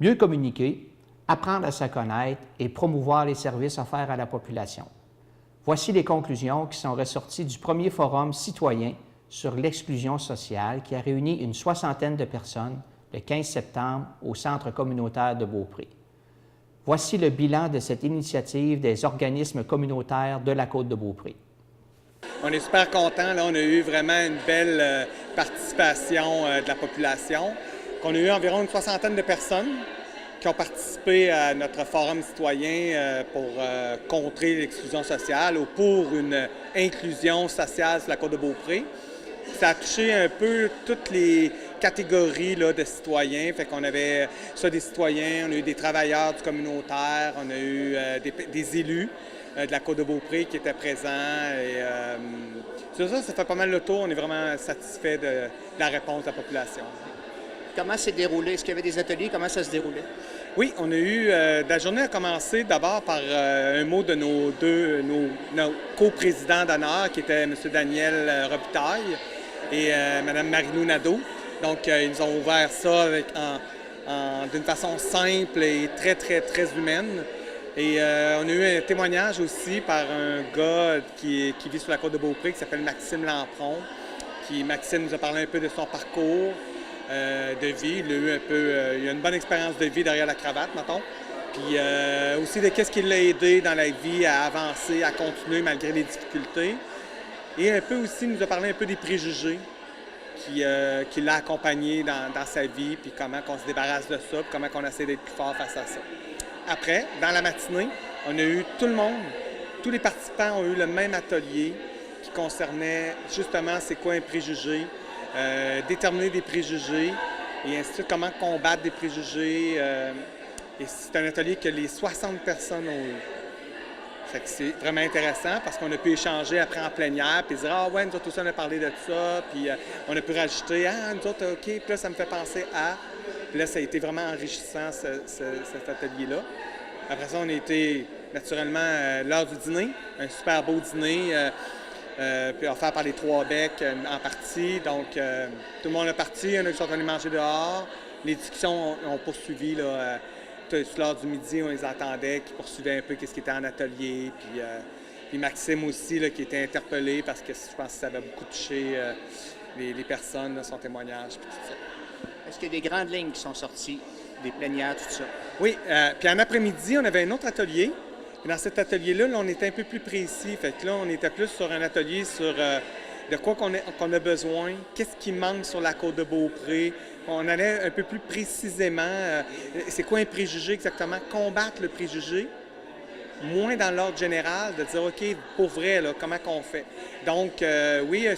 mieux communiquer, apprendre à se connaître et promouvoir les services offerts à la population. Voici les conclusions qui sont ressorties du premier forum citoyen sur l'exclusion sociale qui a réuni une soixantaine de personnes le 15 septembre au Centre communautaire de Beaupré. Voici le bilan de cette initiative des organismes communautaires de la Côte-de-Beaupré. On est super contents. Là, on a eu vraiment une belle participation de la population. On a eu environ une soixantaine de personnes qui ont participé à notre forum citoyen pour contrer l'exclusion sociale ou pour une inclusion sociale sur la Côte-de-Beaupré. Ça a touché un peu toutes les catégories là, de citoyens. Fait qu'on avait soit des citoyens, on a eu des travailleurs du communautaire, on a eu des élus de la Côte-de-Beaupré qui étaient présents. Et, ça fait pas mal le tour. On est vraiment satisfait de la réponse de la population. Comment s'est déroulé? Est-ce qu'il y avait des ateliers? Comment ça se déroulait? Oui, on a eu... la journée a commencé d'abord par un mot de nos coprésidents d'honneur, qui étaient M. Daniel Robitaille et Mme Marie-Lou Nadeau. Donc, ils nous ont ouvert ça d'une façon simple et très, très, très humaine. Et on a eu un témoignage aussi par un gars qui vit sur la Côte-de-Beaupré, qui s'appelle Maxime Lampron. Maxime nous a parlé un peu de son parcours de vie. Il a une bonne expérience de vie derrière la cravate, mettons. Puis aussi de qu'est-ce qui l'a aidé dans la vie à avancer, à continuer malgré les difficultés. Et un peu aussi, il nous a parlé un peu des préjugés qui l'a accompagné dans sa vie, puis comment on se débarrasse de ça, puis comment on essaie d'être plus fort face à ça. Après, dans la matinée, on a eu tout le monde, tous les participants ont eu le même atelier qui concernait justement c'est quoi un préjugé, déterminer des préjugés et ainsi de suite, comment combattre des préjugés. Et c'est un atelier que les 60 personnes ont eu. Fait que c'est vraiment intéressant parce qu'on a pu échanger après en plénière puis dire « Ah ouais, nous autres aussi on a parlé de ça » puis on a pu rajouter « Ah, nous autres, OK », puis là ça me fait penser à... Puis là, ça a été vraiment enrichissant, cet atelier-là. Après ça, on a été naturellement l'heure du dîner, un super beau dîner puis offert par les Trois Becs en partie. Donc, tout le monde est parti, il y en a qui sont allés manger dehors. Les discussions ont poursuivi là, sur l'heure du midi, on les attendait, qui poursuivaient un peu ce qui était en atelier. Puis Maxime aussi, là, qui était interpellé parce que je pense que ça avait beaucoup touché les personnes, là, son témoignage, puis tout ça. Est-ce qu'il y a des grandes lignes qui sont sorties, des plénières, tout ça? Oui, puis en après-midi, on avait un autre atelier. Et dans cet atelier-là, là, on était un peu plus précis. Fait que là, on était plus sur un atelier sur de quoi qu'on a besoin, qu'est-ce qui manque sur la Côte-de-Beaupré. On allait un peu plus précisément, c'est quoi un préjugé exactement, combattre le préjugé, moins dans l'ordre général, de dire, OK, pour vrai, là, comment qu'on fait? Donc, oui,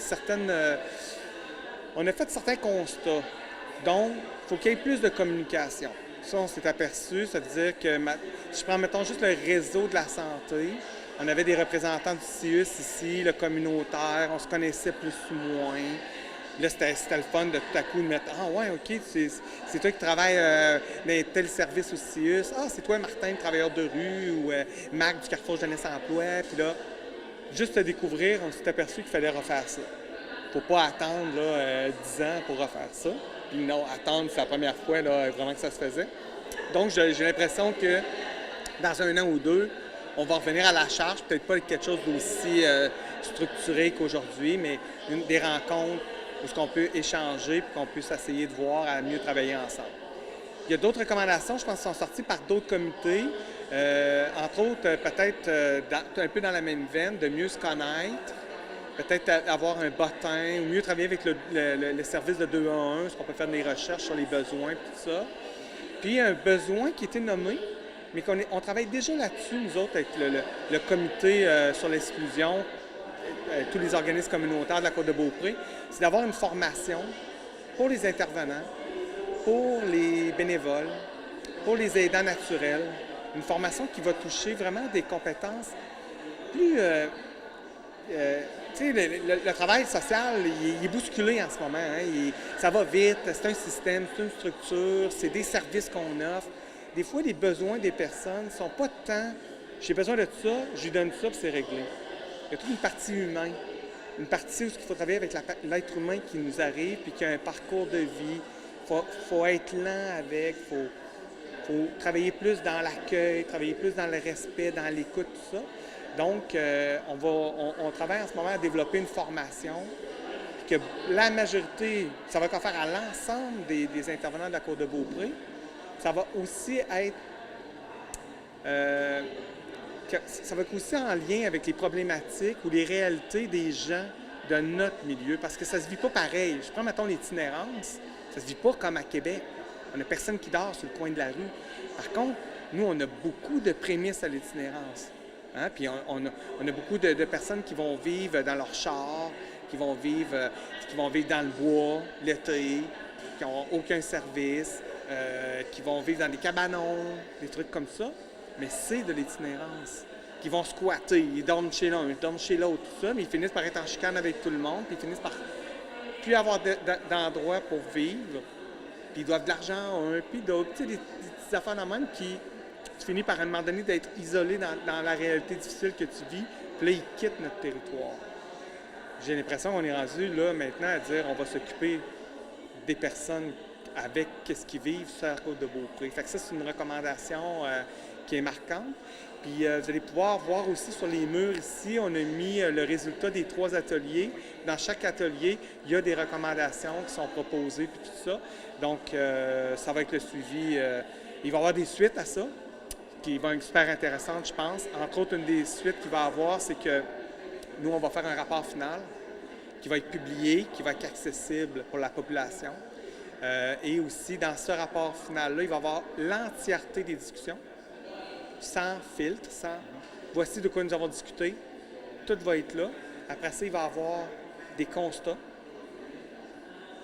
on a fait certains constats. Donc, il faut qu'il y ait plus de communication. Ça, on s'est aperçu. Ça veut dire que, je prends, mettons, juste le réseau de la santé. On avait des représentants du CIUS ici, le communautaire, on se connaissait plus ou moins. Là, c'était le fun de tout à coup de mettre « Ah ouais, OK, c'est toi qui travailles dans tel service au CIUS. Ah, c'est toi, Martin, travailleur de rue, ou Marc du Carrefour Jeunesse Emploi. » Puis là, juste à découvrir, on s'est aperçu qu'il fallait refaire ça. Il ne faut pas attendre là, 10 ans pour refaire ça. Puis non, attendre, c'est la première fois là, vraiment que ça se faisait. Donc, j'ai l'impression que dans un an ou deux, on va revenir à la charge, peut-être pas quelque chose d'aussi structuré qu'aujourd'hui, mais des rencontres où on peut échanger et qu'on peut s'essayer de voir à mieux travailler ensemble. Il y a d'autres recommandations, je pense, qui sont sorties par d'autres comités, entre autres, peut-être un peu dans la même veine, de mieux se connaître, peut-être avoir un bottin ou mieux travailler avec le service de 2 en 1, parce qu'on peut faire des recherches sur les besoins et tout ça. Puis un besoin qui a été nommé, mais qu'on travaille déjà là-dessus, nous autres, avec le comité sur l'exclusion, tous les organismes communautaires de la Côte-de-Beaupré, c'est d'avoir une formation pour les intervenants, pour les bénévoles, pour les aidants naturels, une formation qui va toucher vraiment des compétences plus... tu sais, le travail social, il est bousculé en ce moment. Hein? Ça va vite, c'est un système, c'est une structure, c'est des services qu'on offre. Des fois, les besoins des personnes ne sont pas tant « j'ai besoin de ça, je lui donne ça, puis c'est réglé ». Il y a toute une partie humaine, une partie où il faut travailler avec l'être humain qui nous arrive puis qui a un parcours de vie. Il faut être lent avec, faut travailler plus dans l'accueil, travailler plus dans le respect, dans l'écoute, tout ça. Donc, on travaille en ce moment à développer une formation que la majorité, ça va faire à l'ensemble des intervenants de la Côte de Beaupré. Ça va aussi être ça va être aussi en lien avec les problématiques ou les réalités des gens de notre milieu, parce que ça se vit pas pareil. Je prends, mettons, l'itinérance, ça se vit pas comme à Québec. On n'a personne qui dort sur le coin de la rue. Par contre, nous, on a beaucoup de prémices à l'itinérance. Hein? Puis on a beaucoup de personnes qui vont vivre dans leur char, qui vont vivre dans le bois l'été, qui n'ont aucun service, qui vont vivre dans des cabanons, des trucs comme ça. Mais c'est de l'itinérance. Qui vont squatter, ils dorment chez l'un, ils dorment chez l'autre, tout ça, mais ils finissent par être en chicane avec tout le monde, puis ils finissent par plus avoir d'endroit pour vivre, puis ils doivent de l'argent à un, puis d'autres, tu sais, des petites affaires de même qui tu finis par à un moment donné d'être isolé dans la réalité difficile que tu vis, puis là, ils quittent notre territoire. J'ai l'impression qu'on est rendu là maintenant à dire on va s'occuper des personnes avec ce qu'ils vivent sur la Côte de Beaupré. Fait que ça, c'est une recommandation qui est marquante. Puis vous allez pouvoir voir aussi sur les murs ici, on a mis le résultat des 3 ateliers. Dans chaque atelier, il y a des recommandations qui sont proposées, puis tout ça. Donc, ça va être le suivi. Il va y avoir des suites à ça, qui vont être super intéressantes, je pense. Entre autres, une des suites qu'il va y avoir, c'est que nous, on va faire un rapport final qui va être publié, qui va être accessible pour la population. Et aussi, dans ce rapport final-là, il va y avoir l'entièreté des discussions, sans filtre, sans « voici de quoi nous avons discuté ». Tout va être là. Après ça, il va y avoir des constats.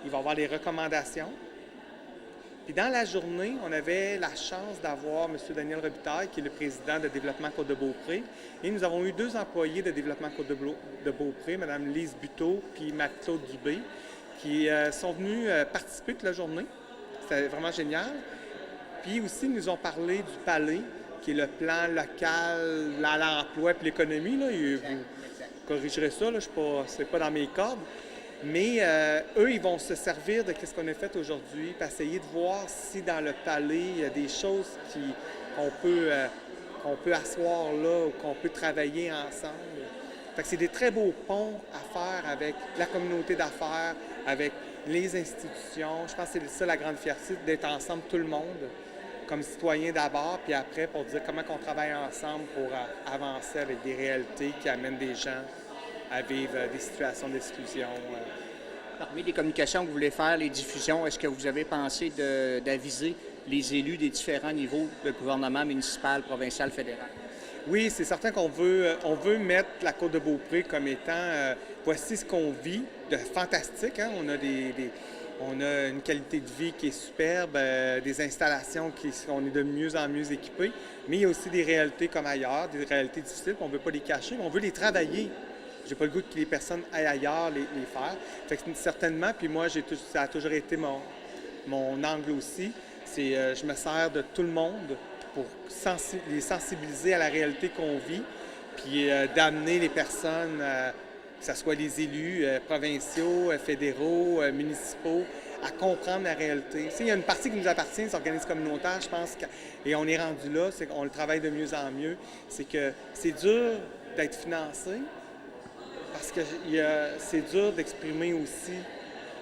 Il va y avoir les recommandations. Puis dans la journée, on avait la chance d'avoir M. Daniel Robitaille, qui est le président de Développement Côte de Beaupré. Et nous avons eu 2 employés de Développement Côte de Beaupré, Mme Lise Buteau puis Marie-Claude Dubé, qui sont venus participer toute la journée. C'était vraiment génial. Puis aussi, ils nous ont parlé du palais, qui est le plan local à l'emploi et l'économie. Là. Vous corrigerez ça, là, c'est pas dans mes cordes. Mais eux, ils vont se servir de ce qu'on a fait aujourd'hui, puis essayer de voir si dans le palais, il y a des choses qu'on peut asseoir là ou qu'on peut travailler ensemble. Fait que c'est des très beaux ponts à faire avec la communauté d'affaires, avec les institutions. Je pense que c'est ça la grande fierté, d'être ensemble tout le monde, comme citoyens d'abord, puis après pour dire comment on travaille ensemble pour avancer avec des réalités qui amènent des gens à vivre des situations d'exclusion. Parmi les communications que vous voulez faire, les diffusions, est-ce que vous avez pensé d'aviser les élus des différents niveaux de gouvernement municipal, provincial, fédéral? Oui, c'est certain qu'on veut mettre la Côte de Beaupré comme étant voici ce qu'on vit de fantastique. Hein? On a une qualité de vie qui est superbe, des installations on est de mieux en mieux équipés, mais il y a aussi des réalités comme ailleurs, des réalités difficiles, on ne veut pas les cacher, mais on veut les travailler. J'ai pas le goût que les personnes aillent ailleurs les faire. Fait que certainement, puis moi, ça a toujours été mon angle aussi, c'est je me sers de tout le monde pour les sensibiliser à la réalité qu'on vit, puis d'amener les personnes, que ce soit les élus provinciaux, fédéraux, municipaux, à comprendre la réalité. Il y a une partie qui nous appartient, les organismes communautaires, je pense, et on est rendu là, c'est qu'on le travaille de mieux en mieux. C'est que c'est dur d'être financé, parce que c'est dur d'exprimer aussi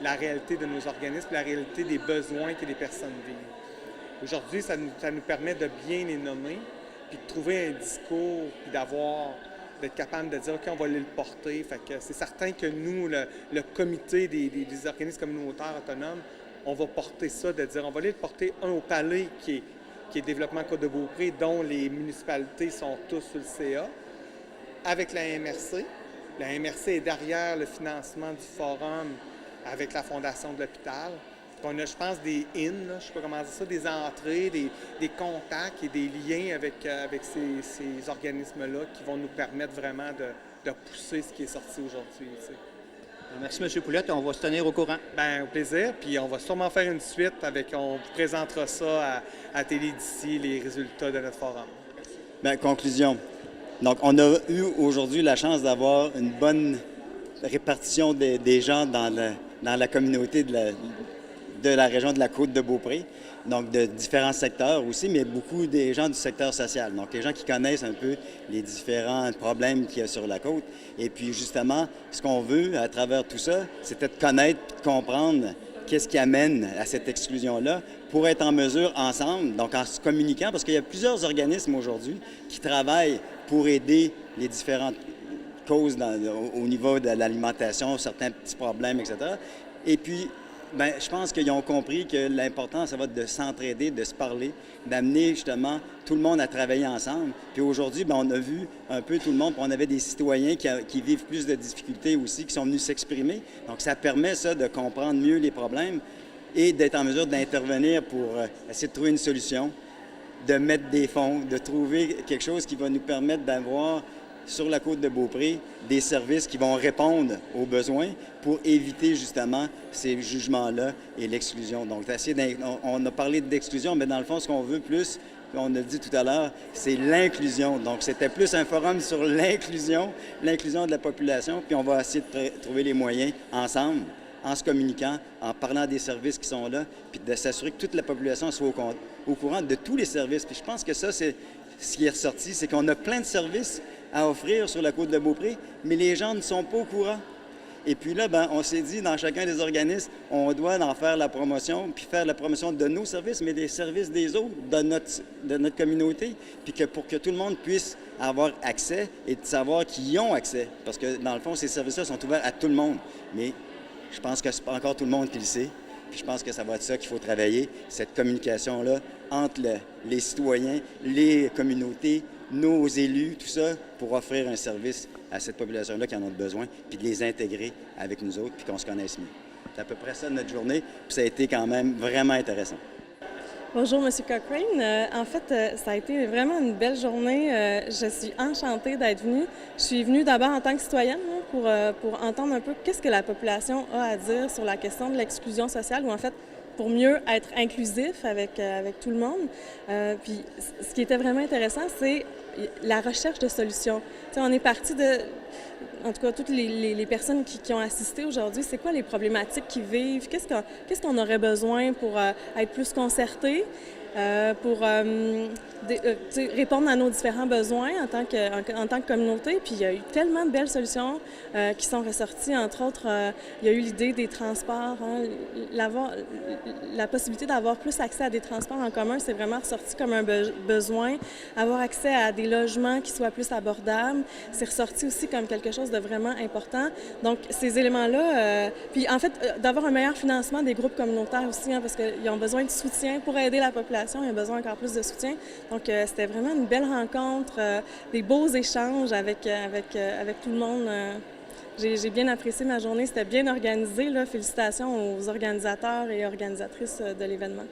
la réalité de nos organismes, la réalité des besoins que les personnes vivent. Aujourd'hui, ça nous permet de bien les nommer, puis de trouver un discours, puis d'être capable de dire « OK, on va aller le porter ». Fait que c'est certain que nous, le comité des organismes communautaires autonomes, on va porter ça, de dire on va aller le porter, au palais qui est Développement Côte de Beaupré, dont les municipalités sont tous sur le CA, avec la MRC. La MRC est derrière le financement du forum avec la Fondation de l'hôpital. On a, je pense, des je ne sais pas comment dire ça, des entrées, des contacts et des liens avec ces organismes-là qui vont nous permettre vraiment de pousser ce qui est sorti aujourd'hui. Tu sais. Merci, M. Poulette. On va se tenir au courant. Bien, au plaisir. Puis on va sûrement faire une suite on vous présentera ça à Télé d'ici, les résultats de notre forum. Bien, conclusion. Donc, on a eu aujourd'hui la chance d'avoir une bonne répartition des gens dans la communauté de la région de la Côte-de-Beaupré, donc de différents secteurs aussi, mais beaucoup des gens du secteur social. Donc, les gens qui connaissent un peu les différents problèmes qu'il y a sur la côte. Et puis, justement, ce qu'on veut à travers tout ça, c'était de connaître, de comprendre qu'est-ce qui amène à cette exclusion-là pour être en mesure ensemble, donc en se communiquant, parce qu'il y a plusieurs organismes aujourd'hui qui travaillent pour aider les différentes causes au niveau de l'alimentation, certains petits problèmes, etc. Et puis, bien, je pense qu'ils ont compris que l'important, ça va être de s'entraider, de se parler, d'amener justement tout le monde à travailler ensemble. Puis aujourd'hui, bien, on a vu un peu tout le monde, puis on avait des citoyens qui vivent plus de difficultés aussi, qui sont venus s'exprimer. Donc ça permet ça de comprendre mieux les problèmes et d'être en mesure d'intervenir pour essayer de trouver une solution, de mettre des fonds, de trouver quelque chose qui va nous permettre d'avoir sur la Côte-de-Beaupré des services qui vont répondre aux besoins pour éviter justement ces jugements-là et l'exclusion. Donc, on a parlé d'exclusion, mais dans le fond, ce qu'on veut plus, on a dit tout à l'heure, c'est l'inclusion. Donc, c'était plus un forum sur l'inclusion de la population, puis on va essayer de trouver les moyens ensemble, en se communiquant, en parlant des services qui sont là, puis de s'assurer que toute la population soit au courant de tous les services. Puis je pense que ça, c'est ce qui est ressorti, c'est qu'on a plein de services à offrir sur la Côte-de-Beaupré, mais les gens ne sont pas au courant. Et puis là, bien, on s'est dit, dans chacun des organismes, on doit en faire la promotion, puis faire la promotion de nos services, mais des services des autres, de notre communauté, puis que pour que tout le monde puisse avoir accès et de savoir qu'ils y ont accès. Parce que, dans le fond, ces services-là sont ouverts à tout le monde. Mais je pense que c'est pas encore tout le monde qui le sait. Puis je pense que ça va être ça qu'il faut travailler, cette communication-là entre les citoyens, les communautés, nos élus, tout ça, pour offrir un service à cette population-là qui en a besoin, puis de les intégrer avec nous autres, puis qu'on se connaisse mieux. C'est à peu près ça de notre journée, puis ça a été quand même vraiment intéressant. Bonjour, M. Cochrane. En fait, ça a été vraiment une belle journée. Je suis enchantée d'être venue. Je suis venue d'abord en tant que citoyenne pour entendre un peu qu'est-ce que la population a à dire sur la question de l'exclusion sociale, ou en fait, pour mieux être inclusif avec tout le monde. Puis, ce qui était vraiment intéressant, c'est la recherche de solutions. T'sais, on est parti de... En tout cas, toutes les personnes qui ont assisté aujourd'hui, c'est quoi les problématiques qu'ils vivent? Qu'est-ce qu'on aurait besoin pour être plus concertés, pour répondre à nos différents besoins en tant que communauté? Puis il y a eu tellement de belles solutions qui sont ressorties. Entre autres, il y a eu l'idée des transports. Hein, la possibilité d'avoir plus accès à des transports en commun, c'est vraiment ressorti comme un besoin. Avoir accès à des logements qui soient plus abordables, c'est ressorti aussi comme quelque chose de vraiment important. Donc, ces éléments-là, puis en fait, d'avoir un meilleur financement des groupes communautaires aussi, hein, parce qu'ils ont besoin de soutien pour aider la population, ils ont besoin encore plus de soutien. Donc, c'était vraiment une belle rencontre, des beaux échanges avec tout le monde. J'ai bien apprécié ma journée, c'était bien organisé. Là. Félicitations aux organisateurs et organisatrices de l'événement.